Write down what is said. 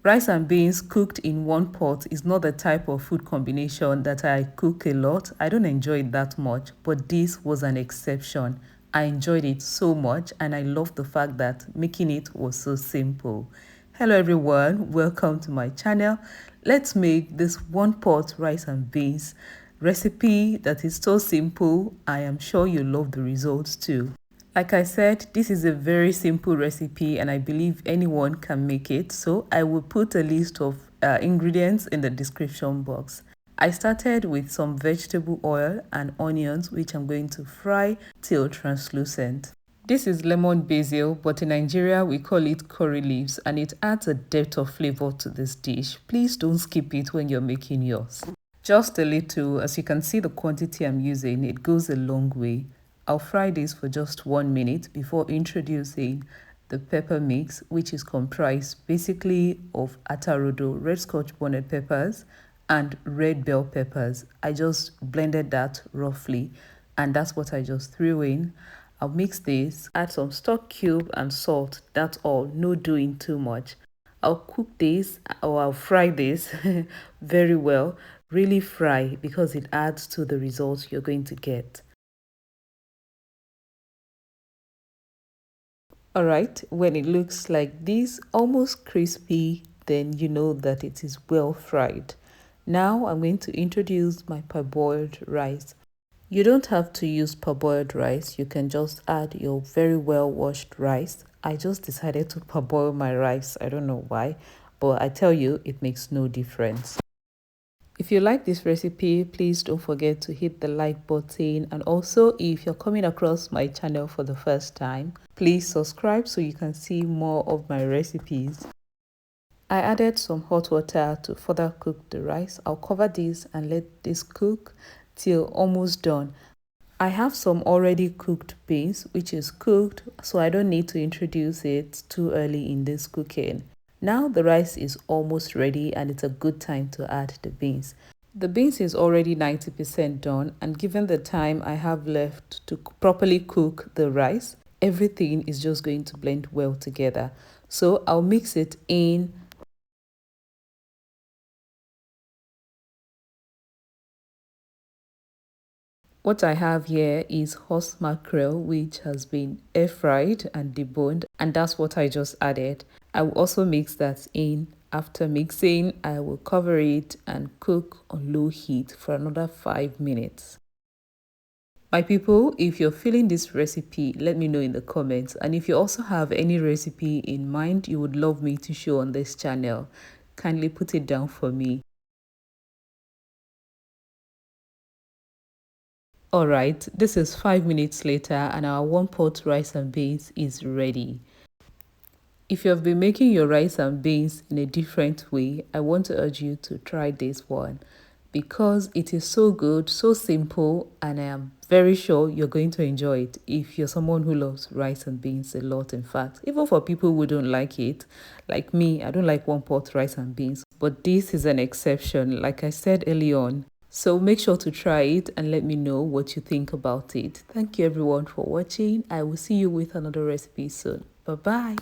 Rice and beans cooked in one pot is not the type of food combination that I cook a lot. I don't enjoy it that much, but this was an exception. I enjoyed it so much and I love the fact that making it was so simple. Hello everyone, welcome to my channel. Let's make this one pot rice and beans recipe that is so simple. I am sure you love the results too. Like I said, this is a very simple recipe and I believe anyone can make it. So I will put a list of ingredients in the description box. I started with some vegetable oil and onions, which I'm going to fry till translucent. This is lemon basil, but in Nigeria we call it curry leaves, and it adds a depth of flavor to this dish. Please don't skip it when you're making yours. Just a little. As you can see, the quantity I'm using, it goes a long way. I'll fry this for just 1 minute before introducing the pepper mix, which is comprised basically of atarodo, red scotch bonnet peppers, and red bell peppers. I just blended that roughly, and that's what I just threw in. I'll mix this, add some stock cube and salt. That's all, no doing too much. I'll cook this, or I'll fry this very well, really fry, because it adds to the results you're going to get. Alright, when it looks like this, almost crispy, then you know that it is well fried. Now I'm going to introduce my parboiled rice. You don't have to use parboiled rice, you can just add your very well washed rice. I just decided to parboil my rice, I don't know why, but I tell you, it makes no difference. If you like this recipe, please don't forget to hit the like button, and also if you're coming across my channel for the first time, please subscribe so you can see more of my recipes. I added some hot water to further cook the rice. I'll cover this and let this cook till almost done. I have some already cooked beans which is cooked, so I don't need to introduce it too early in this cooking. Now the rice is almost ready and it's a good time to add the beans. The beans is already 90% done, and given the time I have left to properly cook the rice, everything is just going to blend well together. So I'll mix it in. What I have here is horse mackerel, which has been air fried and deboned, and that's what I just added. I will also mix that in. After mixing, I will cover it and cook on low heat for another 5 minutes. My people, if you're feeling this recipe, let me know in the comments. And if you also have any recipe in mind you would love me to show on this channel, kindly put it down for me. Alright, this is 5 minutes later and our one pot rice and beans is ready. If you have been making your rice and beans in a different way, I want to urge you to try this one because it is so good, so simple, and I am very sure you're going to enjoy it if you're someone who loves rice and beans a lot. In fact, even for people who don't like it, like me, I don't like one pot rice and beans, but this is an exception, like I said early on. So make sure to try it and let me know what you think about it. Thank you everyone for watching. I will see you with another recipe soon. Bye bye.